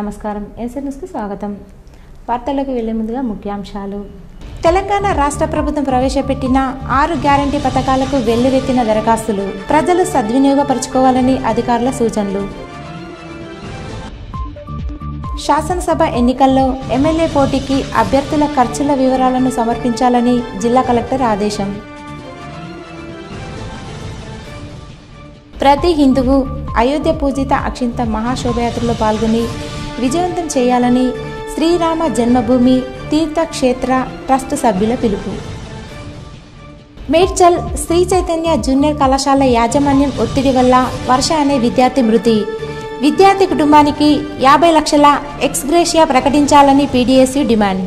నమస్కారం. ఎన్ఎస్‌కి స్వాగతం. వార్తల్లోకి వెళ్లే ముందుగా ముఖ్యాంశాలు. తెలంగాణ రాష్ట్ర ప్రభుత్వం ప్రవేశపెట్టిన 6 గ్యారంటీ పథకాలకు వెల్లువెత్తిన దరఖాస్తులు. ప్రజలు సద్వినియోగపరచుకోవాలని అధికారుల సూచనలు. శాసనసభ ఎన్నికల్లో ఎమ్మెల్యే పోటీకి అభ్యర్థుల ఖర్చుల వివరాలను సమర్పించాలని జిల్లా కలెక్టర్ ఆదేశం. ప్రతి హిందువు అయోధ్య పూజిత అక్షింత మహాశోభయాత్రలో పాల్గొని విజయవంతం చేయాలని శ్రీరామ జన్మభూమి తీర్థక్షేత్ర ట్రస్ట్ సభ్యుల పిలుపు. మేడ్చల్ శ్రీ చైతన్య జూనియర్ కళాశాల యాజమాన్యం ఒత్తిడి వల్ల వర్ష అనే విద్యార్థి మృతి. విద్యార్థి కుటుంబానికి 50 లక్షల ఎక్స్గ్రేషియా ప్రకటించాలని పీడీఎస్యూ డిమాండ్.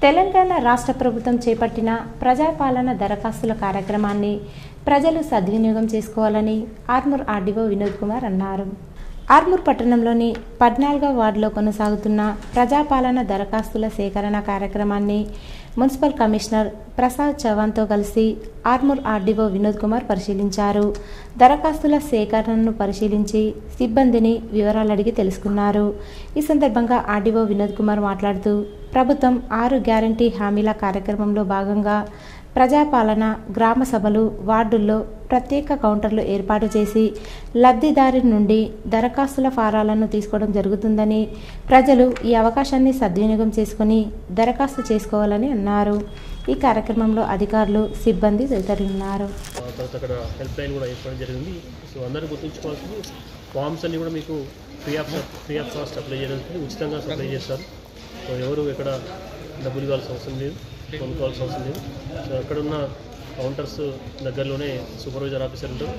తెలంగాణ రాష్ట్ర ప్రభుత్వం చేపట్టిన ప్రజాపాలన దరఖాస్తుల కార్యక్రమాన్ని ప్రజలు సద్వినియోగం చేసుకోవాలని ఆర్మూర్ ఆర్డీఓ వినోద్ కుమార్ అన్నారు. ఆర్మూర్ పట్టణంలోని 14వ వార్డులో కొనసాగుతున్న ప్రజాపాలన దరఖాస్తుల సేకరణ కార్యక్రమాన్ని మున్సిపల్ కమిషనర్ ప్రసాద్ చవాన్తో కలిసి ఆర్మూర్ ఆర్డీఓ వినోద్ కుమార్ పరిశీలించారు. దరఖాస్తుల సేకరణను పరిశీలించి సిబ్బందిని వివరాలు అడిగి తెలుసుకున్నారు. ఈ సందర్భంగా ఆర్డీఓ వినోద్ కుమార్ మాట్లాడుతూ ప్రభుత్వం 6 గ్యారంటీ హామీల కార్యక్రమంలో భాగంగా ప్రజాపాలన గ్రామ సభలు వార్డుల్లో ప్రత్యేక కౌంటర్లు ఏర్పాటు చేసి లబ్ధిదారు నుండి దరఖాస్తుల ఫారాలను తీసుకోవడం జరుగుతుందని, ప్రజలు ఈ అవకాశాన్ని సద్వినియోగం చేసుకుని దరఖాస్తు చేసుకోవాలని అన్నారు. ఈ కార్యక్రమంలో అధికారులు సిబ్బంది తదితరులున్నారు. ఫామ్స్ అన్ని కూడా మీకు ఫ్రీ ఆఫ్ కాస్ట్ అప్లై చేయడానికి ఉచితంగా సప్లై చేస్తారు. సో ఎవరు ఎక్కడ డబ్బులు ఇవ్వాల్సిన అవసరం లేదు, కొనుక్కోవాల్సిన అవసరం లేదు. సో అక్కడున్న కౌంటర్స్ దగ్గరలోనే సూపర్వైజర్ ఆఫీసర్ ఉంటారు.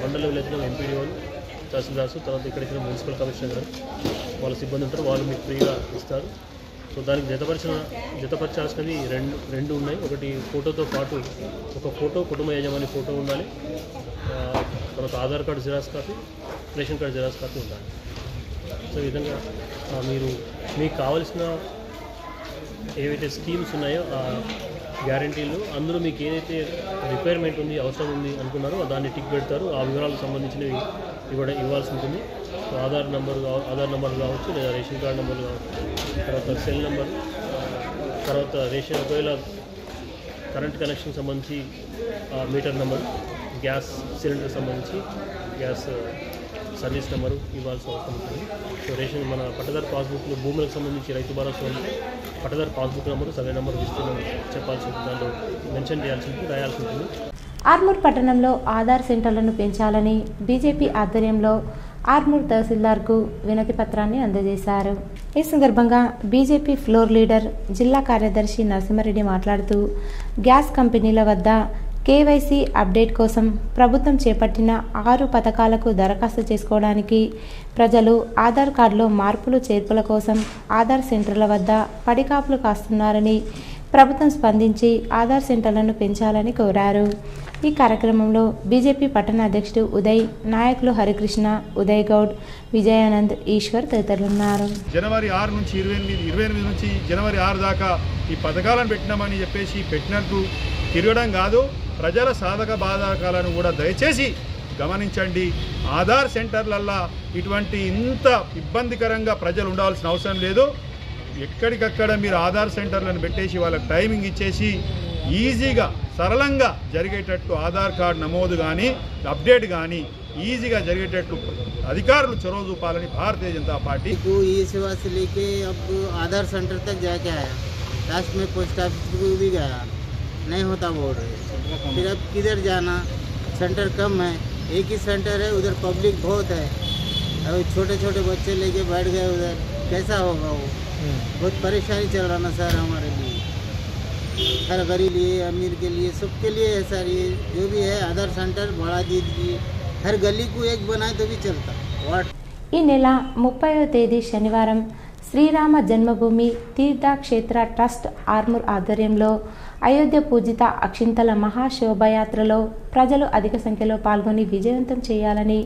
మండల విలేజ్లో ఎంపీడీఓలు, తహసీల్దార్స్, తర్వాత ఇక్కడ మున్సిపల్ కమిషనర్ గారు వాళ్ళ సిబ్బంది ఉంటారు. వాళ్ళు మీకు ఫ్రీగా ఇస్తారు. సో దానికి జతపరచాల్సినవి రెండు ఉన్నాయి. ఒకటి ఫోటోతో పాటు ఒక ఫోటో, కుటుంబ యజమాని ఫోటో ఉండాలి. తర్వాత Aadhaar card xerox copy, ration card xerox copy ఉండాలి. సో ఈ విధంగా మీకు కావాల్సిన ఏవైతే స్కీమ్స్ ఉన్నాయో ఆ గ్యారంటీలు అందులో మీకు ఏదైతే రిక్వైర్మెంట్ ఉంది, అవసరం ఉంది అనుకున్నారో దాన్ని టిక్ పెడతారు. ఆ వివరాలకు సంబంధించినవి ఇవ్వాల్సి ఉంటుంది. సో ఆధార్ నెంబర్ కావచ్చు, లేదా రేషన్ కార్డు నెంబర్లు కావచ్చు, తర్వాత సెల్ నెంబర్, తర్వాత రేషన్ ఒకవేళ కరెంట్ కనెక్షన్ సంబంధించి మీటర్ నెంబర్, గ్యాస్ సిలిండర్ సంబంధించి గ్యాస్ సర్వీస్ నెంబరు ఇవ్వాల్సిన అవసరం ఉంటుంది. సో రేషన్ మన పట్టదారు పాస్బుక్లో భూములకు సంబంధించి రైతు భరోసా ఉంటే pattadar passbook number, survey number విస్తీర్ణం చెప్పాల్సి ఉంటుంది, దాంట్లో మెన్షన్ చేయాల్సి ఉంటుంది, రాయాల్సి ఉంటుంది. ఆర్మూర్ పట్టణంలో ఆధార్ సెంటర్లను పెంచాలని బీజేపీ ఆధ్వర్యంలో ఆర్మూర్ తహసీల్దార్కు వినతి పత్రాన్ని అందజేశారు. ఈ సందర్భంగా బీజేపీ ఫ్లోర్ లీడర్ జిల్లా కార్యదర్శి నరసింహారెడ్డి మాట్లాడుతూ గ్యాస్ కంపెనీల వద్ద కేవైసీ అప్డేట్ కోసం ప్రభుత్వం చేపట్టిన 6 పథకాలకు దరఖాస్తు చేసుకోవడానికి ప్రజలు ఆధార్ కార్డులో మార్పులు చేర్పుల కోసం ఆధార్ సెంటర్ల వద్ద పడికాపులు కాస్తున్నారని, ప్రభుత్వం స్పందించి ఆధార్ సెంటర్లను పెంచాలని కోరారు. ఈ కార్యక్రమంలో బీజేపీ పట్టణ అధ్యక్షుడు ఉదయ్, నాయకులు హరికృష్ణ, ఉదయ్ గౌడ్, విజయానంద్, ఈశ్వర్ తదితరులున్నారు. జనవరి 6 నుంచి 28 నుంచి జనవరి 6 దాకా ఈ పథకాలను పెట్టినామని చెప్పేసి పెట్టినట్టు తిరగడం కాదు. ప్రజల సాధక బాధకాలను కూడా దయచేసి గమనించండి. ఆధార్ సెంటర్లల్లో ఇటువంటి ఇంత ఇబ్బందికరంగా ప్రజలు ఉండాల్సిన అవసరం లేదు. ఎక్కడికక్కడ మీరు ఆధార్ సెంటర్లను పెట్టేసి వాళ్ళకి టైమింగ్ ఇచ్చేసి ఈజీగా సరళంగా జరిగేటట్టు ఆధార్ కార్డు నమోదు కానీ అప్డేట్ కానీ ఈజీగా జరిగేటట్లు అధికారులు చొరవ చూపాలని భారతీయ జనతా పార్టీ. ఈ सेवा से लेके अब आधार सेंटर तक जाके आया, लास्ट में पोस्ट ऑफिस को भी गया, नहीं होता बोल रहे. फिर अब किधर जाना, सेंटर कम है, एक ही सेंटर है, उधर पब्लिक बहुत है. अब छोटे छोटे बच्चे लेके बैठ गए उधर, कैसा होगा वो. बहुत परेशानी चल रहा ना सर हमारे लिए, हर गरीब लिए, अमीर के लिए, सबके लिए है सर. ये जो भी है आधार सेंटर बढ़ा दीजिए, हर गली को एक बनाए तो भी चलता. ఈ నెల 30వ తేదీ శనివారం శ్రీరామ జన్మభూమి తీర్థక్షేత్ర ట్రస్ట్ ఆర్మూర్ ఆధ్వర్యంలో అయోధ్య పూజిత అక్షింతల మహాశోభయాత్రలో ప్రజలు అధిక సంఖ్యలో పాల్గొని విజయవంతం చేయాలని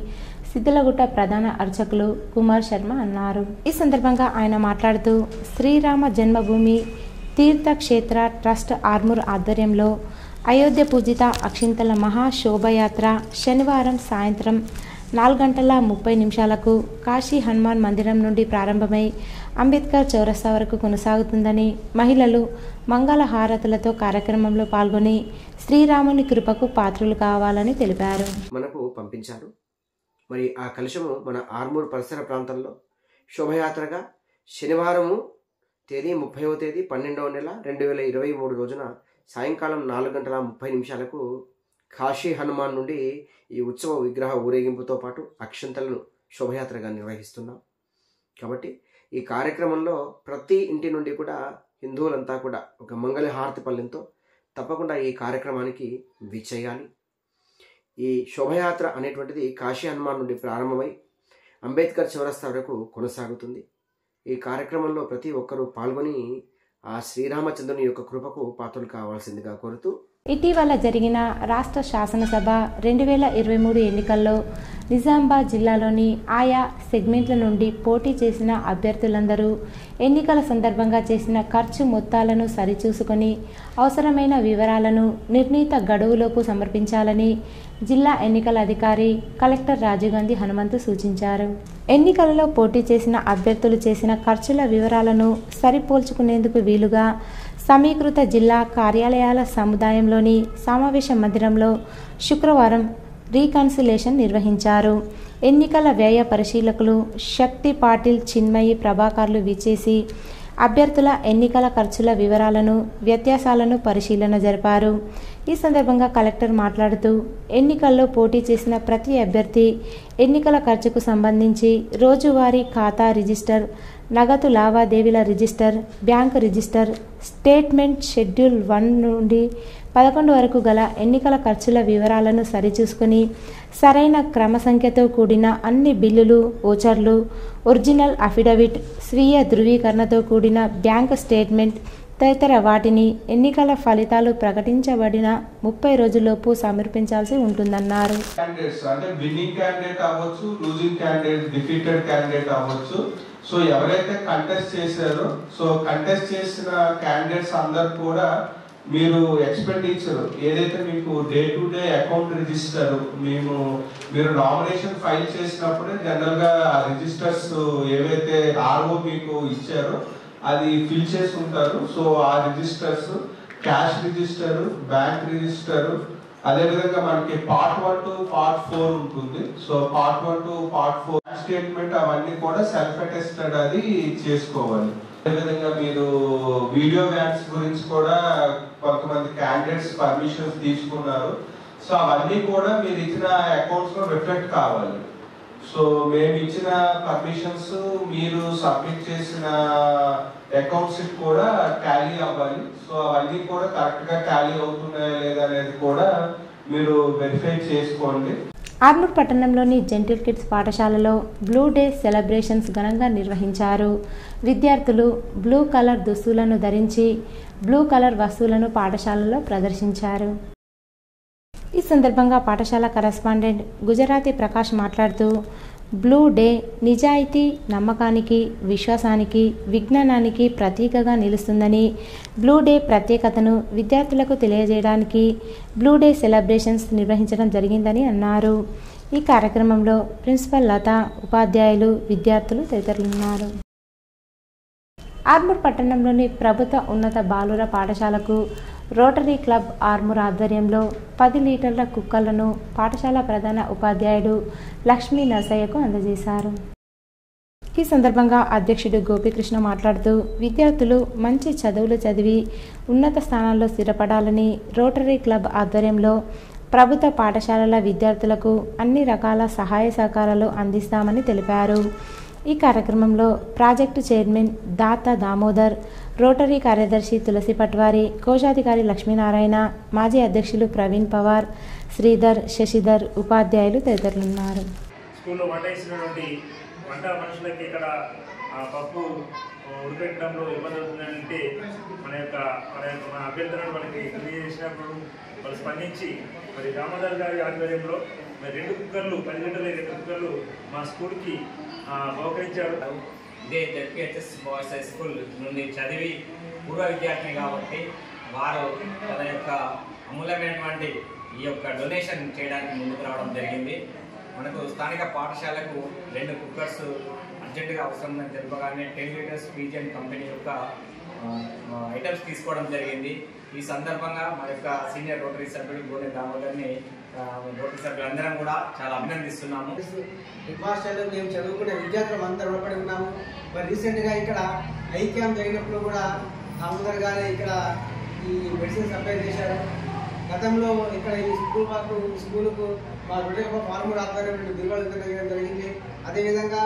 సిద్ధలగుట్ట ప్రధాన అర్చకులు కుమార్ శర్మ అన్నారు. ఈ సందర్భంగా ఆయన మాట్లాడుతూ శ్రీరామ జన్మభూమి తీర్థక్షేత్ర ట్రస్ట్ ఆర్మూర్ ఆధ్వర్యంలో అయోధ్య పూజిత అక్షింతల మహాశోభయాత్ర శనివారం సాయంత్రం 4:30 కాశీ హనుమాన్ మందిరం నుండి ప్రారంభమై అంబేద్కర్ చౌరస్తా వరకు కొనసాగుతుందని, మహిళలు మంగళ హారతులతో కార్యక్రమంలో పాల్గొని శ్రీరాముని కృపకు పాత్రులు కావాలని తెలిపారు. మనకు పంపించారు. మరి ఆ కలశము మన ఆర్మూర్ పరిసర ప్రాంతంలో శోభయాత్రగా శనివారము తేదీ 30వ తేదీ 12వ నెల 2023 రోజున సాయంకాలం 4:30 కాశీ హనుమాన్ నుండి ఈ ఉత్సవ విగ్రహ ఊరేగింపుతో పాటు అక్షంతలను శోభయాత్రగా నిర్వహిస్తున్నాం. కాబట్టి ఈ కార్యక్రమంలో ప్రతి ఇంటి నుండి కూడా హిందువులంతా కూడా ఒక మంగళ హారతి పల్లెంతో తప్పకుండా ఈ కార్యక్రమానికి విచ్చేయాలి. ఈ శోభయాత్ర అనేటువంటిది కాశీ హనుమాన్ నుండి ప్రారంభమై అంబేద్కర్ చౌరస్తా వరకు కొనసాగుతుంది. ఈ కార్యక్రమంలో ప్రతి ఒక్కరూ పాల్గొని ఆ శ్రీరామచంద్రుని యొక్క కృపకు పాత్రలు కావాల్సిందిగా కోరుతూ, ఇటీవల జరిగిన రాష్ట్ర శాసనసభ 2023 ఎన్నికల్లో నిజామాబాద్ జిల్లాలోని ఆయా సెగ్మెంట్ల నుండి పోటీ చేసిన అభ్యర్థులందరూ ఎన్నికల సందర్భంగా చేసిన ఖర్చు మొత్తాలను సరిచూసుకొని అవసరమైన వివరాలను నిర్ణీత గడువులోపు సమర్పించాలని జిల్లా ఎన్నికల అధికారి కలెక్టర్ రాజీవ్ గాంధీ హనుమంతు సూచించారు. ఎన్నికలలో పోటీ చేసిన అభ్యర్థులు చేసిన ఖర్చుల వివరాలను సరిపోల్చుకునేందుకు వీలుగా సమీకృత జిల్లా కార్యాలయాల సముదాయంలోని సమావేశ మందిరంలో శుక్రవారం రీకన్సిలేషన్ నిర్వహించారు. ఎన్నికల వ్యయ పరిశీలకులు శక్తి పాటిల్, చిన్మయి, ప్రభాకర్లు విచ్చేసి అభ్యర్థుల ఎన్నికల ఖర్చుల వివరాలను, వ్యత్యాసాలను పరిశీలన జరిపారు. ఈ సందర్భంగా కలెక్టర్ మాట్లాడుతూ, ఎన్నికల్లో పోటీ చేసిన ప్రతి అభ్యర్థి ఎన్నికల ఖర్చుకు సంబంధించి రోజువారీ ఖాతా రిజిస్టర్, నగదు లావాదేవీల register, bank register, statement schedule 1 నుండి 11 వరకు గల ఎన్నికల ఖర్చుల వివరాలను సరిచూసుకుని సరైన క్రమ సంఖ్యతో కూడిన అన్ని బిల్లులు, ఓచర్లు, ఒరిజినల్ అఫిడవిట్, స్వీయ ధృవీకరణతో కూడిన బ్యాంకు స్టేట్మెంట్ తదితర వాటిని ఎన్నికల ఫలితాలు ప్రకటించబడిన 30 రోజుల్లోపు సమర్పించాల్సి ఉంటుందన్నారు. సో ఎవరైతే కంటెస్ట్ చేశారో, సో కంటెస్ట్ చేసిన క్యాండిడేట్స్ అందరు కూడా మీరు ఎక్స్పెండిచర్ ఏదైతే మీకు day to day account register మీరు నామినేషన్ ఫైల్ చేసినప్పుడే జనరల్గా ఆ రిజిస్టర్స్ ఏవైతే ఆర్ఓ మీకు ఇచ్చారో అది ఫిల్ చేసి ఉంటారు. సో ఆ registers cash register, bank register, అదేవిధంగా మనకి పార్ట్ 1 to పార్ట్ 4 ఉంటుంది. So part 1 to part 4 statement అవన్నీ కూడా సెల్ఫ్ అటెస్టెడ్ అది చేసుకోవాలి. అదేవిధంగా మీరు వీడియో వ్యాన్స్ గురించి కూడా కొంతమంది క్యాండిడేట్స్ పర్మిషన్స్ తీసుకున్నారు. సో అవన్నీ కూడా మీరు ఇచ్చిన అకౌంట్స్ లో రిఫ్లెక్ట్ కావాలి. సో మేము ఇచ్చిన పర్మిషన్స్ మీరు సబ్మిట్ చేసిన అకౌంట్స్ కూడా టాలీ అవ్వాలి. సో అవన్నీ కూడా కరెక్ట్ గా టాలీ అవుతున్నాయా లేదా అనేది కూడా మీరు వెరిఫై చేసుకోండి. ఆర్మూర్ పట్టణంలోని జెంటిల్ కిడ్స్ పాఠశాలలో బ్లూ డే సెలబ్రేషన్స్ ఘనంగా నిర్వహించారు. విద్యార్థులు బ్లూ కలర్ దుస్తులను ధరించి బ్లూ కలర్ వస్తువులను పాఠశాలలో ప్రదర్శించారు. ఈ సందర్భంగా పాఠశాల కరెస్పాండెంట్ గుజరాతీ ప్రకాష్ మాట్లాడుతూ, బ్లూ డే నిజాయితీ, నమ్మకానికి, విశ్వాసానికి, విజ్ఞానానికి ప్రతీకగా నిలుస్తుందని, బ్లూ డే ప్రత్యేకతను విద్యార్థులకు తెలియజేయడానికి బ్లూ డే సెలబ్రేషన్స్ నిర్వహించడం జరిగిందని అన్నారు. ఈ కార్యక్రమంలో ప్రిన్సిపల్ లత, ఉపాధ్యాయులు, విద్యార్థులు తదితరులు ఉన్నారు. ఆర్మూర్ పట్టణంలోని ప్రభుత్వ ఉన్నత బాలుర పాఠశాలకు రోటరీ క్లబ్ ఆర్మూర్ ఆధ్వర్యంలో 10 లీటర్ల కుక్కలను పాఠశాల ప్రధాన ఉపాధ్యాయుడు లక్ష్మీ నరసయ్యకు అందజేశారు. ఈ సందర్భంగా అధ్యక్షుడు గోపీకృష్ణ మాట్లాడుతూ, విద్యార్థులు మంచి చదువులు చదివి ఉన్నత స్థానాల్లో స్థిరపడాలని రోటరీ క్లబ్ ఆధ్వర్యంలో ప్రభుత్వ పాఠశాలల విద్యార్థులకు అన్ని రకాల సహాయ సహకారాలు అందిస్తామని తెలిపారు. ఈ కార్యక్రమంలో ప్రాజెక్టు చైర్మన్ దాత దామోదర్, రోటరీ కార్యదర్శి తులసి పట్వారి, కోశాధికారి లక్ష్మీనారాయణ, మాజీ అధ్యక్షులు ప్రవీణ్ పవార్, శ్రీధర్, శశిధర్, ఉపాధ్యాయులు తదితరులున్నారు. స్కూల్లో వంట ఇచ్చినటువంటి వంట మనుషులకి ఇక్కడ పప్పు ఉడకడంలో ఇబ్బంది అవుతుందంటే మన అభ్యర్థనను వాళ్ళకి తెలియజేసినప్పుడు వాళ్ళు స్పందించి మరి దామోదర్ గారి ఆధ్వర్యంలో మరి 2 కుక్కర్లు 10 లీటర్ల 2 కుక్కర్లు మా స్కూల్కి బహుకరించారు. ఇదే జెడ్పిహెచ్ఎస్ బాయ్స్ హై స్కూల్ నుండి చదివి పూర్వ విద్యార్థి కాబట్టి వారు తన యొక్క అమూల్యమైనటువంటి ఈ యొక్క డొనేషన్ చేయడానికి ముందుకు రావడం జరిగింది. మనకు స్థానిక పాఠశాలకు 2 కుక్కర్స్ అర్జెంటుగా అవసరం ఉందని తెలుపగానే 10 లీటర్స్ పీజన్ కంపెనీ యొక్క ఐటమ్స్ తీసుకోవడం జరిగింది. ఈ సందర్భంగా మా యొక్క సీనియర్ రోటరీ సభ్యుడు గోనె దామోదర్ని రోటరీ సభ్యులందరం కూడా చాలా అభినందిస్తున్నాము. హెడ్ మాస్టర్లు మేము చదువుకునే విద్యార్థులు అందరూ రుణపడి ఉన్నాము. మరి రీసెంట్గా ఇక్కడ ఐక్యం జరిగినప్పుడు కూడా దామోదర్ గారే ఇక్కడ ఈ మెడిసిన్ సప్లై చేశారు. గతంలో ఇక్కడ ఈ స్కూలుకు మా రొటరీ ఫార్మర్ ఆధ్వర్యంలో దిగుబడి జరిగింది. అదేవిధంగా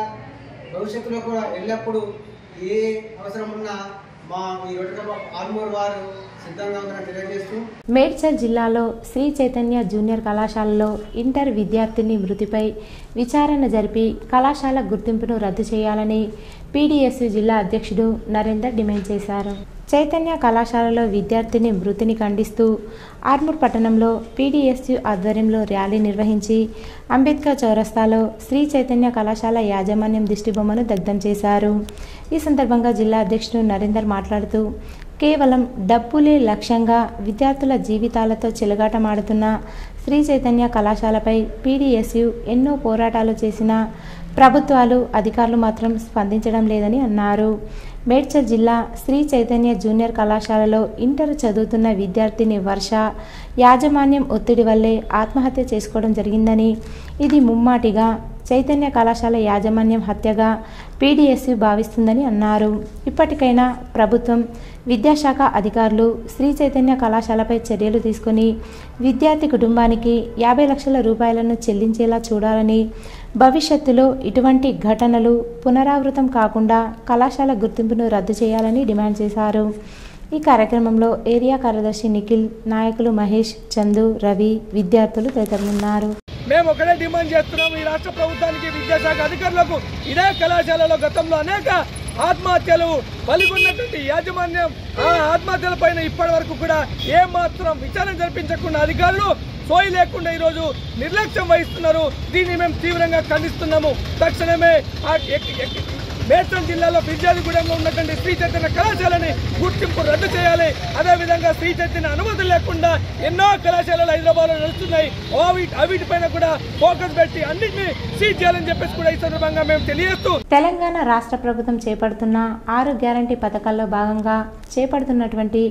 భవిష్యత్తులో కూడా ఎల్లప్పుడూ ఏ అవసరం ఉన్నా మా ఈ రొటరీ ఆర్మూర్ వారు సిద్ధంగా ఉందని తెలియజేస్తూ మేడ్చల్ జిల్లాలో శ్రీ చైతన్య జూనియర్ కళాశాలలో ఇంటర్ విద్యార్థిని మృతిపై విచారణ జరిపి కళాశాల గుర్తింపును రద్దు చేయాలని పీడీఎస్యు జిల్లా అధ్యక్షుడు నరేందర్ డిమాండ్ చేశారు. చైతన్య కళాశాలలో విద్యార్థిని మృతిని ఖండిస్తూ ఆర్మూర్ పట్టణంలో పీడీఎస్యు ఆధ్వర్యంలో ర్యాలీ నిర్వహించి అంబేద్కర్ చౌరస్తాలో శ్రీ చైతన్య కళాశాల యాజమాన్యం దిష్టిబొమ్మను దగ్ధం చేశారు. ఈ సందర్భంగా జిల్లా అధ్యక్షుడు నరేందర్ మాట్లాడుతూ కేవలం డబ్బులే లక్ష్యంగా విద్యార్థుల జీవితాలతో చెలగాటమాడుతున్న శ్రీ చైతన్య కళాశాలపై పీడీఎస్యు ఎన్నో పోరాటాలు చేసినా ప్రభుత్వాలు అధికారులు మాత్రం స్పందించడం లేదని అన్నారు. మేడ్చల్ జిల్లా శ్రీ చైతన్య జూనియర్ కళాశాలలో ఇంటర్ చదువుతున్న విద్యార్థిని వర్ష యాజమాన్యం ఒత్తిడి వల్లే ఆత్మహత్య చేసుకోవడం జరిగిందని, ఇది ముమ్మాటిగా చైతన్య కళాశాల యాజమాన్యం హత్యగా పీడీఎస్యు భావిస్తుందని అన్నారు. ఇప్పటికైనా ప్రభుత్వం, విద్యాశాఖ అధికారులు శ్రీ చైతన్య కళాశాలపై చర్యలు తీసుకుని విద్యార్థి కుటుంబానికి 50 లక్షల రూపాయలను చెల్లించేలా చూడాలని, భవిష్యత్తులో ఇటువంటి ఘటనలు పునరావృతం కాకుండా కళాశాల గుర్తింపును రద్దు చేయాలని డిమాండ్ చేశారు. ఈ కార్యక్రమంలో ఏరియా కార్యదర్శి నిఖిల్, నాయకులు మహేష్, చందు, రవి, విద్యార్థులు తదితరులున్నారు. మేము ఒకటే డిమాండ్ చేస్తున్నాము ఈ రాష్ట్ర ప్రభుత్వానికి, విద్యాశాఖ అధికారులకు. ఇదే కళాశాలలో గతంలో అనేక ఆత్మహత్యలు బలిగొన్నటువంటి యాజమాన్యం ఆ ఆత్మహత్యల పైన ఇప్పటి వరకు కూడా ఏమాత్రం విచారణ జరిపించకుండా అధికారులు సోయి లేకుండా ఈరోజు నిర్లక్ష్యం వహిస్తున్నారు. దీన్ని మేము తీవ్రంగా ఖండిస్తున్నాము. తక్షణమే మేడ్చల్ జిల్లాలో ఫిర్యాదుగూడెంలో ఉన్నటువంటి శ్రీ చైతన్య కళాశాలని గుర్తింపు రద్దు చేయాలి. అదేవిధంగా శ్రీ చైతన్య అనుమతులు లేకుండా ఎన్నో కళాశాలలు హైదరాబాద్లో నడుస్తున్నాయి. వీటిపైన కూడా ఫోకస్ పెట్టి అన్నింటినీ సీజ్ చేయాలని చెప్పేసి కూడా ఈ సందర్భంగా మేము తెలియజేస్తూ తెలంగాణ రాష్ట్ర ప్రభుత్వం చేపడుతున్న 6 గ్యారంటీ పథకాల్లో భాగంగా చేపడుతున్నటువంటి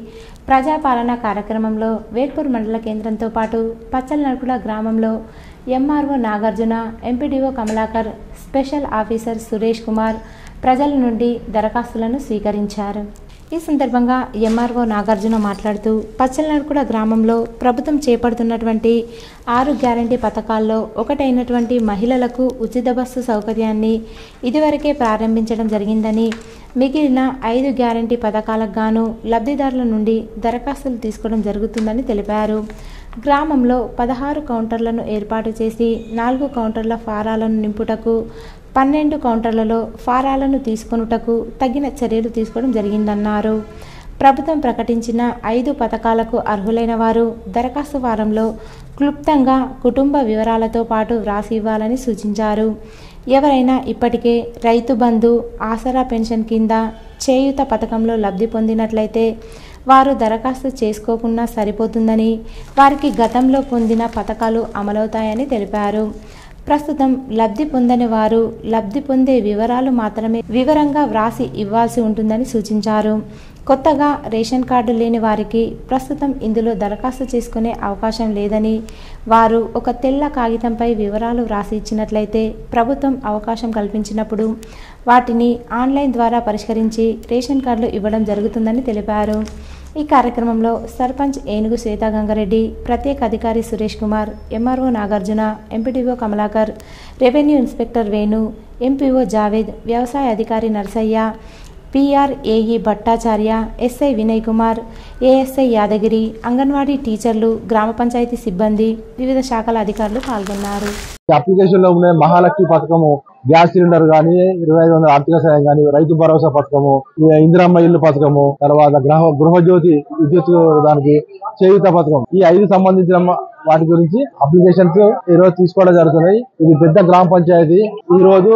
ప్రజాపాలన కార్యక్రమంలో వేల్పూర్ మండల కేంద్రంతో పాటు పచ్చలనడుకుల గ్రామంలో MRO Nagarjuna, MPDO Kamalakar, special officer Suresh Kumar ప్రజల నుండి దరఖాస్తులను స్వీకరించారు. ఈ సందర్భంగా ఎంఆర్ఓ నాగార్జున మాట్లాడుతూ పచ్చలనడుకుల గ్రామంలో ప్రభుత్వం చేపడుతున్నటువంటి 6 గ్యారంటీ పథకాల్లో ఒకటైనటువంటి మహిళలకు ఉచిత బస్సు సౌకర్యాన్ని ఇదివరకే ప్రారంభించడం జరిగిందని, మిగిలిన 5 గ్యారంటీ పథకాలకు గాను లబ్ధిదారుల నుండి దరఖాస్తులు తీసుకోవడం జరుగుతుందని తెలిపారు. గ్రామంలో 16 కౌంటర్లను ఏర్పాటు చేసి 4 కౌంటర్ల ఫారాలను నింపుటకు, 12 కౌంటర్లలో ఫారాలను తీసుకొనుటకు తగిన చర్యలు తీసుకోవడం జరిగిందన్నారు. ప్రభుత్వం ప్రకటించిన 5 పథకాలకు అర్హులైన వారు దరఖాస్తు ఫారంలో క్లుప్తంగా కుటుంబ వివరాలతో పాటు వ్రాసి ఇవ్వాలని సూచించారు. ఎవరైనా ఇప్పటికే రైతు బంధు, ఆసరా పెన్షన్ కింద చేయూత పథకంలో లబ్ధి పొందినట్లయితే వారు దరఖాస్తు చేసుకోకుండా సరిపోతుందని, వారికి గతంలో పొందిన పథకాలు అమలవుతాయని తెలిపారు. ప్రస్తుతం లబ్ధి పొందని వారు లబ్ధి పొందే వివరాలు మాత్రమే వివరంగా వ్రాసి ఇవ్వాల్సి ఉంటుందని సూచించారు. కొత్తగా రేషన్ కార్డు లేని వారికి ప్రస్తుతం ఇందులో దరఖాస్తు చేసుకునే అవకాశం లేదని, వారు ఒక తెల్ల కాగితంపై వివరాలు వ్రాసి ఇచ్చినట్లయితే ప్రభుత్వం అవకాశం కల్పించినప్పుడు వాటిని ఆన్లైన్ ద్వారా పరిష్కరించి రేషన్ కార్డులు ఇవ్వడం జరుగుతుందని తెలిపారు. ఈ కార్యక్రమంలో సర్పంచ్ ఏనుగు శ్వేతా గంగారెడ్డి, ప్రత్యేక అధికారి Suresh Kumar, MRO Nagarjuna, MPDO Kamalakar, revenue inspector Venu, MPO Javed, వ్యవసాయ అధికారి Narsaiah, PRAE Bhattacharya, SI Vinay Kumar, ASI Yadagiri, anganwadi టీచర్లు, గ్రామ పంచాయతీ సిబ్బంది, వివిధ శాఖల అధికారులు పాల్గొన్నారు. అప్లికేషన్ లో ఉన్న మహాలక్ష్మి పథకము, గ్యాస్ సిలిండర్ గానీ, 2500 ఆర్థిక సాయం గానీ, రైతు భరోసా పథకము, ఇందిరమ్మ ఇల్లు పథకము, తర్వాత గృహజ్యోతి విద్యుత్ దానికి చేయూత పథకం, ఈ 5 సంబంధించిన వాటి గురించి అప్లికేషన్స్ ఈ రోజు తీసుకోవడం జరుగుతున్నాయి. ఇది పెద్ద గ్రామ పంచాయతీ. ఈ రోజు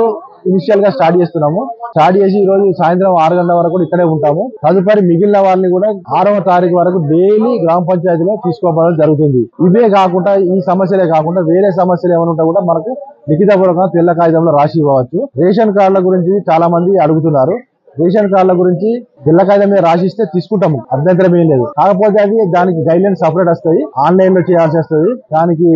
ఇనిషియల్ గా స్టార్ట్ చేస్తున్నాము. స్టార్ట్ చేసి ఈ రోజు సాయంత్రం 6 గంటల వరకు ఇక్కడే ఉంటాము. తదుపరి మిగిలిన వాళ్ళని కూడా 6వ తారీఖు వరకు డైలీ గ్రామ పంచాయతీలో తీసుకోవడం జరుగుతుంది. ఇవే కాకుండా ఈ సమస్యలే కాకుండా వేరే సమస్యలు ఏమైనా ఉంటే కూడా మనకు లిఖితపూర్వకంగా తెల్ల కాగితంలో రాసి ఇవ్వవచ్చు. రేషన్ కార్డుల గురించి చాలా మంది అడుగుతున్నారు. రేషన్ కార్డుల గురించి తెల్ల కాగితం మీద రాసిస్తే తీసుకుంటాము, అభ్యంతరం ఏం లేదు. కాకపోతే అది దానికి గైడ్లైన్స్ సపరేట్ వస్తాయి, ఆన్లైన్ లో చేయాల్సి వస్తుంది. దానికి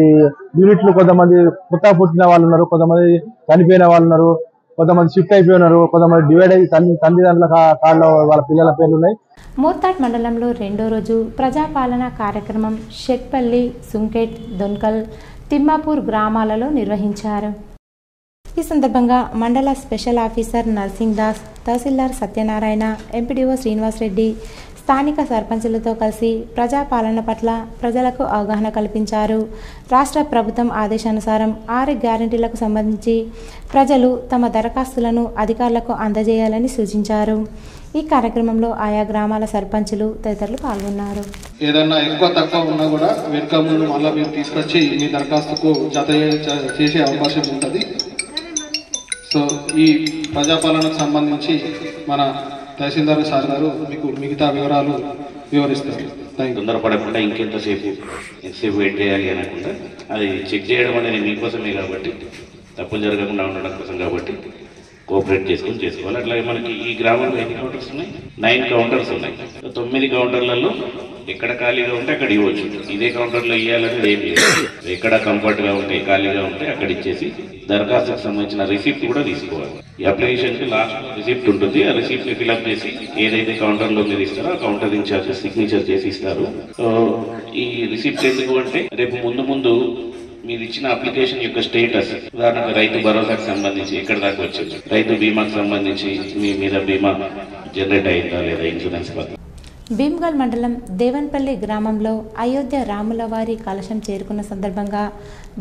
యూనిట్లు కొంతమంది కొత్తగా పుట్టిన వాళ్ళు ఉన్నారు, కొంతమంది చనిపోయిన వాళ్ళు ఉన్నారు, కొంతమంది షిఫ్ట్ అయిపోయినారు, కొంతమంది డివైడ్ అయ్యి తల్లిదండ్రుల కార్డులో వాళ్ళ పిల్లల పేర్లు ఉన్నాయి. మోర్తాడ్ మండలంలో రెండో రోజు ప్రజాపాలన కార్యక్రమం షెట్పల్లి, సుంకేట్, దొన్కల్, తిమ్మాపూర్ గ్రామాలలో నిర్వహించారు. ఈ సందర్భంగా మండల స్పెషల్ ఆఫీసర్ నర్సింగ్ దాస్, తహసీల్దార్ సత్యనారాయణ, ఎంపీడీఓ శ్రీనివాస్ రెడ్డి స్థానిక సర్పంచులతో కలిసి ప్రజాపాలన పట్ల ప్రజలకు అవగాహన కల్పించారు. రాష్ట్ర ప్రభుత్వం ఆదేశానుసారం 6 గ్యారెంటీలకు సంబంధించి ప్రజలు తమ దరఖాస్తులను అధికారులకు అందజేయాలని సూచించారు. ఈ కార్యక్రమంలో ఆయా గ్రామాల సర్పంచులు తదితరులు పాల్గొన్నారు. ఏదైనా ఎక్కువ తక్కువ ఉన్నా కూడా వెనుక ముందు మళ్ళీ మీరు తీసుకొచ్చి మీ దరఖాస్తుకు జత చేసే అవకాశం ఉంటుంది. సో ఈ ప్రజాపాలనకు సంబంధించి మన తహసీల్దార్ సార్ గారు మీకు మిగతా వివరాలు వివరిస్తారు. తొందరపడకుండా ఎంతసేపు వెయిట్ చేయాలి అనకుండా అది చెక్ చేయడం అనేది మీకోసమే కాబట్టి, తప్పులు జరగకుండా ఉండడం కోసం కాబట్టి కోఆపరేట్ చేసుకోవాలి. అట్లాగే మనకి ఈ గ్రామంలో ఎన్ని కౌంటర్స్ ఉన్నాయి? 9 కౌంటర్స్ ఉన్నాయి. 9 కౌంటర్లలో ఎక్కడ ఖాళీగా ఉంటే అక్కడ ఇవ్వచ్చు. ఇదే కౌంటర్లో ఇవ్వాలని ఏం లేదు. ఎక్కడ కంఫర్ట్గా ఉంటాయి, ఖాళీగా ఉంటే అక్కడ ఇచ్చేసి దరఖాస్తుకు సంబంధించిన రిసిప్ట్ కూడా తీసుకోవాలి. ఈ అప్లికేషన్కి లాస్ట్ రిసిప్ట్ ఉంటుంది. ఆ రిసిప్ట్ని ఫిల్అప్ చేసి ఏదైతే కౌంటర్లో మీరు ఇస్తారో ఆ కౌంటర్ ఇన్ఛార్జ్ సిగ్నేచర్ చేసి ఇస్తారు. ఈ రిసిప్ట్ ఎందుకు అంటే రేపు ముందు మీరు ఇచ్చిన అప్లికేషన్ యొక్క స్టేటస్, ఉదాహరణకు రైతు భరోసాకు సంబంధించి ఎక్కడ దాకా వచ్చింది, రైతు బీమాకు సంబంధించి మీ మీద బీమా జనరేట్ అయిందా లేదా, ఇన్సూరెన్స్ పద్ధతి. భీమ్గల్ మండలం దేవన్పల్లి గ్రామంలో అయోధ్య రాములవారి కలశం చేరుకున్న సందర్భంగా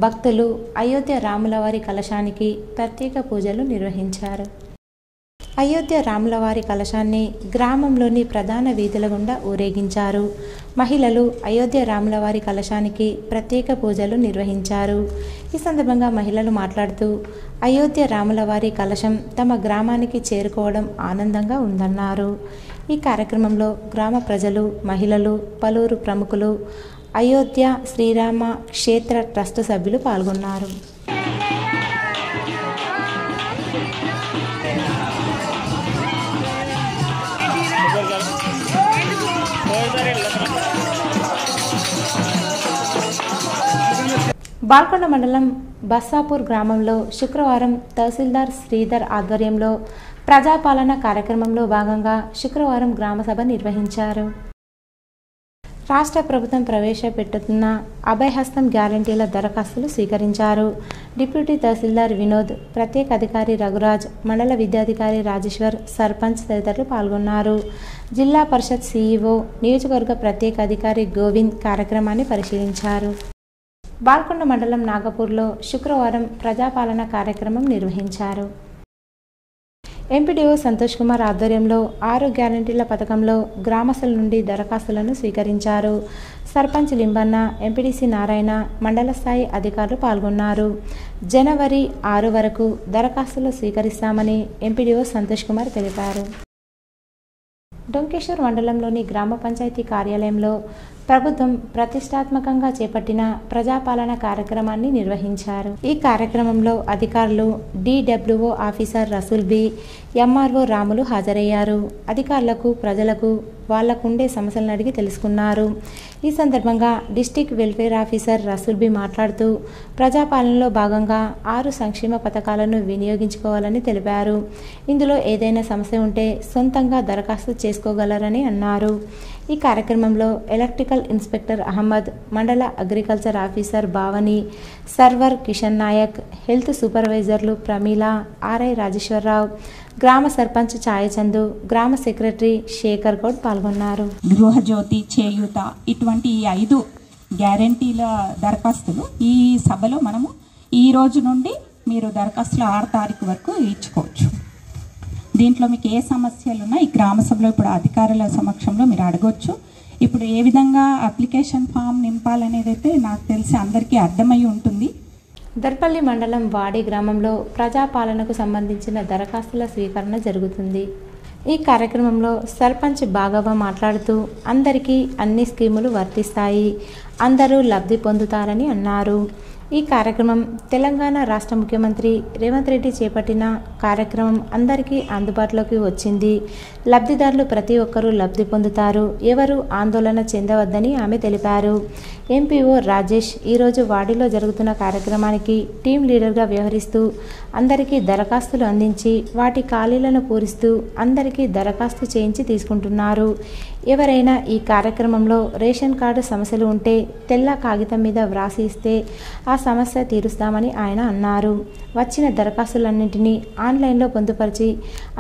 భక్తులు అయోధ్య రాములవారి కలశానికి ప్రత్యేక పూజలు నిర్వహించారు. అయోధ్య రాములవారి కలశాన్ని గ్రామంలోని ప్రధాన వీధుల గుండా ఊరేగించారు. మహిళలు అయోధ్య రాములవారి కలశానికి ప్రత్యేక పూజలు నిర్వహించారు. ఈ సందర్భంగా మహిళలు మాట్లాడుతూ అయోధ్య రాములవారి కలశం తమ గ్రామానికి చేరుకోవడం ఆనందంగా ఉందన్నారు. ఈ కార్యక్రమంలో గ్రామ ప్రజలు, మహిళలు, పలువురు ప్రముఖులు, అయోధ్య శ్రీరామ క్షేత్ర ట్రస్ట్ సభ్యులు పాల్గొన్నారు. బాల్కొండ మండలం బస్సాపూర్ గ్రామంలో శుక్రవారం తహసీల్దార్ శ్రీధర్ ఆధ్వర్యంలో ప్రజాపాలన కార్యక్రమంలో భాగంగా శుక్రవారం గ్రామసభ నిర్వహించారు. రాష్ట్ర ప్రభుత్వం ప్రవేశపెట్టుతున్న అభయహస్తం గ్యారంటీల దరఖాస్తులు స్వీకరించారు. డిప్యూటీ తహసీల్దార్ వినోద్, ప్రత్యేక అధికారి రఘురాజ్, మండల విద్యాధికారి రాజేశ్వర్, సర్పంచ్ తదితరులు పాల్గొన్నారు. జిల్లా పరిషత్ సీఈఓ, నియోజకవర్గ ప్రత్యేక అధికారి గోవింద్ కార్యక్రమాన్ని పరిశీలించారు. బాల్కొండ మండలం నాగపూర్లో శుక్రవారం ప్రజాపాలన కార్యక్రమం నిర్వహించారు. ఎంపీడీఓ సంతోష్ కుమార్ ఆధ్వర్యంలో 6 గ్యారంటీల పథకంలో గ్రామస్తుల నుండి దరఖాస్తులను స్వీకరించారు. సర్పంచ్ లింబన్న, ఎంపీడీసీ నారాయణ, మండల స్థాయి అధికారులు పాల్గొన్నారు. జనవరి 6 వరకు దరఖాస్తులు స్వీకరిస్తామని ఎంపీడీఓ సంతోష్ కుమార్ తెలిపారు. డొంకేశ్వర్ మండలంలోని గ్రామ పంచాయతీ కార్యాలయంలో ప్రభుత్వం ప్రతిష్టాత్మకంగా చేపట్టిన ప్రజాపాలన కార్యక్రమాన్ని నిర్వహించారు. ఈ కార్యక్రమంలో అధికారులు, DWO officer Rasool Bi, MRO Ramulu హాజరయ్యారు. అధికారులకు, ప్రజలకు వాళ్లకుండే సమస్యలను అడిగి తెలుసుకున్నారు. ఈ సందర్భంగా district welfare officer Rasool Bi మాట్లాడుతూ ప్రజాపాలనలో భాగంగా 6 సంక్షేమ పథకాలను వినియోగించుకోవాలని తెలిపారు. ఇందులో ఏదైనా సమస్య ఉంటే సొంతంగా దరఖాస్తు చేసుకోగలరని అన్నారు. ఈ కార్యక్రమంలో ఎలక్ట్రికల్ ఇన్స్పెక్టర్ అహ్మద్, మండల agriculture officer Bhavani, surveyor Kishan Naik, health సూపర్వైజర్లు ప్రమీల, ఆర్ఐ రాజేశ్వరరావు, గ్రామ సర్పంచ్ ఛాయచందు, గ్రామ సెక్రటరీ శేఖర్ గౌడ్ పాల్గొన్నారు. గృహజ్యోతి, చేయూత ఇటువంటి 5 గ్యారంటీల దరఖాస్తులు ఈ సభలో మనము ఈ రోజు నుండి మీరు దరఖాస్తులు 6 తారీఖు వరకు ఇచ్చుకోవచ్చు. దీంట్లో మీకు ఏ సమస్యలు ఉన్నా ఈ గ్రామ సభలో ఇప్పుడు అధికారుల సమక్షంలో మీరు అడగొచ్చు. ఇప్పుడు ఏ విధంగా అప్లికేషన్ ఫామ్ నింపాలనేది అయితే నాకు తెలిసి అందరికీ అర్థమై ఉంటుంది. దర్పల్లి మండలం వాడి గ్రామంలో ప్రజాపాలనకు సంబంధించిన దరఖాస్తుల స్వీకరణ జరుగుతుంది. ఈ కార్యక్రమంలో సర్పంచ్ బాగవ్వ మాట్లాడుతూ అందరికీ అన్ని స్కీములు వర్తిస్తాయి, అందరూ లబ్ధి పొందుతారని అన్నారు. ఈ కార్యక్రమం తెలంగాణ రాష్ట్ర ముఖ్యమంత్రి రేవంత్ రెడ్డి చేపట్టిన కార్యక్రమం అందరికీ అందుబాటులోకి వచ్చింది. లబ్ధిదారులు ప్రతి ఒక్కరూ లబ్ధి పొందుతారు. ఎవరు ఆందోళన చెందవద్దని ఆమె తెలిపారు. ఎంపీఓ రాజేష్ ఈరోజు వాడిలో జరుగుతున్న కార్యక్రమానికి టీం లీడర్గా వ్యవహరిస్తూ అందరికీ దరఖాస్తులు అందించి వాటి ఖాళీలను పూరిస్తూ అందరికీ దరఖాస్తు చేయించి తీసుకుంటున్నారు. ఎవరైనా ఈ కార్యక్రమంలో రేషన్ కార్డు సమస్యలు ఉంటే తెల్ల కాగితం మీద వ్రాసి ఇస్తే ఆ సమస్య తీరుస్తామని ఆయన అన్నారు. వచ్చిన దరఖాస్తులన్నింటినీ ఆన్లైన్లో పొందుపరిచి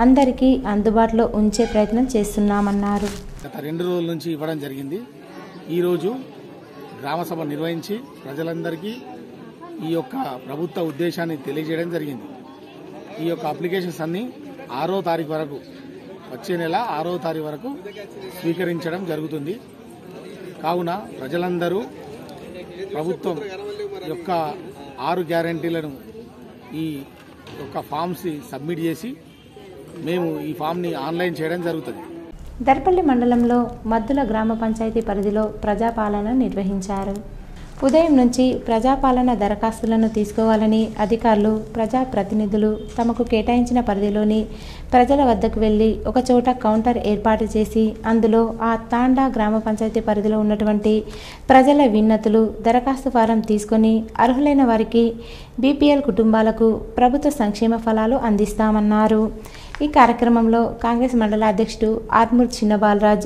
అందరికీ అందుబాటులో ఉంచే ప్రయత్నం చేస్తున్నామన్నారు. గత 2 రోజుల నుంచి ఇవ్వడం జరిగింది. ఈరోజు గ్రామసభ నిర్వహించి ప్రజలందరికీ ఈ యొక్క ప్రభుత్వ ఉద్దేశాన్ని తెలియజేయడం జరిగింది. ఈ యొక్క అప్లికేషన్స్ అన్ని 6వ తారీఖు వరకు, వచ్చే నెల 6వ తారీఖు వరకు స్వీకరించడం జరుగుతుంది. కావున ప్రజలందరూ ప్రభుత్వం యొక్క 6 గ్యారంటీలను ఈ యొక్క ఫామ్స్ సబ్మిట్ చేసి మేము ఈ ఫామ్ని ఆన్లైన్ చేయడం జరుగుతుంది. దర్పల్లి మండలంలో మద్దుల గ్రామ పంచాయతీ పరిధిలో ప్రజాపాలన నిర్వహించారు. ఉదయం నుంచి ప్రజాపాలన దరఖాస్తులను తీసుకోవాలని అధికారులు, ప్రజాప్రతినిధులు తమకు కేటాయించిన పరిధిలోని ప్రజల వద్దకు వెళ్లి ఒకచోట కౌంటర్ ఏర్పాటు చేసి అందులో ఆ తాండా గ్రామ పంచాయతీ పరిధిలో ఉన్నటువంటి ప్రజల విన్నతులు, దరఖాస్తు ఫారం తీసుకొని అర్హులైన వారికి బీపీఎల్ కుటుంబాలకు ప్రభుత్వ సంక్షేమ ఫలాలు అందిస్తామన్నారు. ఈ కార్యక్రమంలో కాంగ్రెస్ మండల అధ్యక్షుడు Armoor Chinna Balaraj,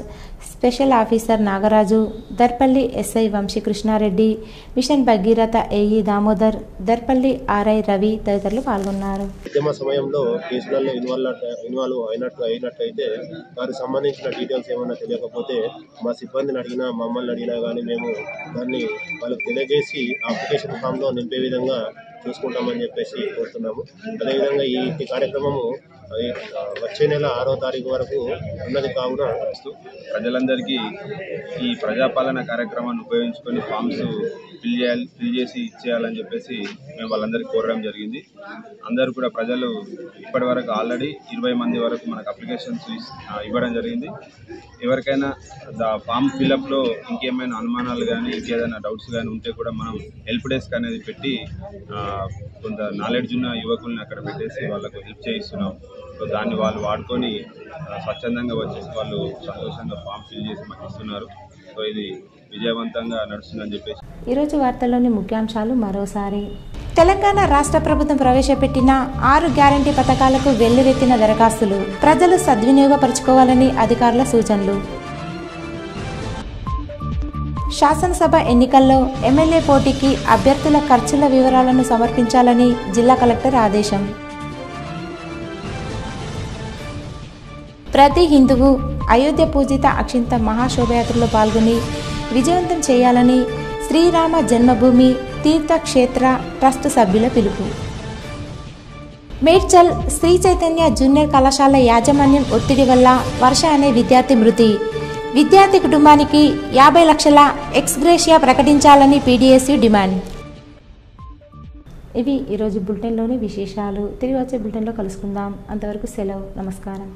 special officer Nagaraju, Darpalli SI Vamshikrishna Reddy, mission Bhagiratha AE Damodar, Darpalli RI Ravi తదితరులు పాల్గొన్నారు. ఉద్యమ సమయంలో కేసులలో ఇన్వాల్వ్ అయినట్లయితే వారికి సంబంధించిన డీటెయిల్స్ ఏమైనా తెలియకపోతే మా సిబ్బందిని అడిగినా, మమ్మల్ని అడిగినా కానీ మేము దాన్ని వాళ్ళకి తెలియజేసి అప్లికేషన్ ఫామ్లో నింపే విధంగా చూసుకుంటామని చెప్పేసి కోరుతున్నాము. అదేవిధంగా ఈ కార్యక్రమము వచ్చే నెల 6వ తారీఖు వరకు ఉన్నది. కావున ప్రజలందరికీ ఈ ప్రజాపాలన కార్యక్రమాన్ని ఉపయోగించుకొని ఫామ్స్ ఫిల్ చేసి ఇచ్చేయాలని చెప్పేసి మేము వాళ్ళందరికీ కోరడం జరిగింది. అందరూ కూడా ప్రజలు ఇప్పటి వరకు ఆల్రెడీ 20 మంది వరకు మనకు అప్లికేషన్స్ ఇవ్వడం జరిగింది. ఎవరికైనా ఫామ్ ఫిల్అప్లో ఇంకేమైనా అనుమానాలు కానీ ఇంకేదైనా డౌట్స్ కానీ ఉంటే కూడా మనం హెల్ప్ డెస్క్ అనేది పెట్టి కొంత నాలెడ్జ్ ఉన్న యువకుల్ని అక్కడ పెట్టేసి వాళ్ళకు హెల్ప్ చేయిస్తున్నాం. సో దాన్ని వాళ్ళు వాడుకొని స్వచ్ఛందంగా వచ్చేసి వాళ్ళు సంతోషంగా ఫామ్ ఫిల్ చేసి మాకు ఇస్తున్నారు. సో ఇది విజయవంతంగా నడుస్తుందని చెప్పేసి ఈరోజు వార్తల్లోని ముఖ్యాంశాలు మరోసారి. తెలంగాణ రాష్ట్ర ప్రభుత్వం ప్రవేశపెట్టిన 6 గ్యారంటీ పథకాలకు వెల్లువెత్తిన దరఖాస్తులు, ప్రజలు సద్వినియోగపరచుకోవాలని అధికారుల సూచనలు. శాసనసభ ఎన్నికల్లో ఎమ్మెల్యే పోటీకి అభ్యర్థుల ఖర్చుల వివరాలను సమర్పించాలని జిల్లా కలెక్టర్ ఆదేశం. ప్రతి హిందువు అయోధ్య పూజిత అక్షింత మహాశోభయాత్రలో పాల్గొని విజయవంతం చేయాలని శ్రీరామ జన్మభూమి తీర్థక్షేత్ర ట్రస్ట్ సభ్యుల పిలుపు. మేడ్చల్ శ్రీ చైతన్య జూనియర్ కళాశాల యాజమాన్యం ఒత్తిడి వల్ల వర్ష అనే విద్యార్థి మృతి. విద్యార్థి కుటుంబానికి 50 లక్షల ఎక్స్గ్రేషియా ప్రకటించాలని పీడీఎస్యూ డిమాండ్. ఇవి ఈరోజు బులెటిన్లోని విశేషాలు. తిరిగి వచ్చే బులెటిన్లో కలుసుకుందాం. అంతవరకు సెలవు. నమస్కారం.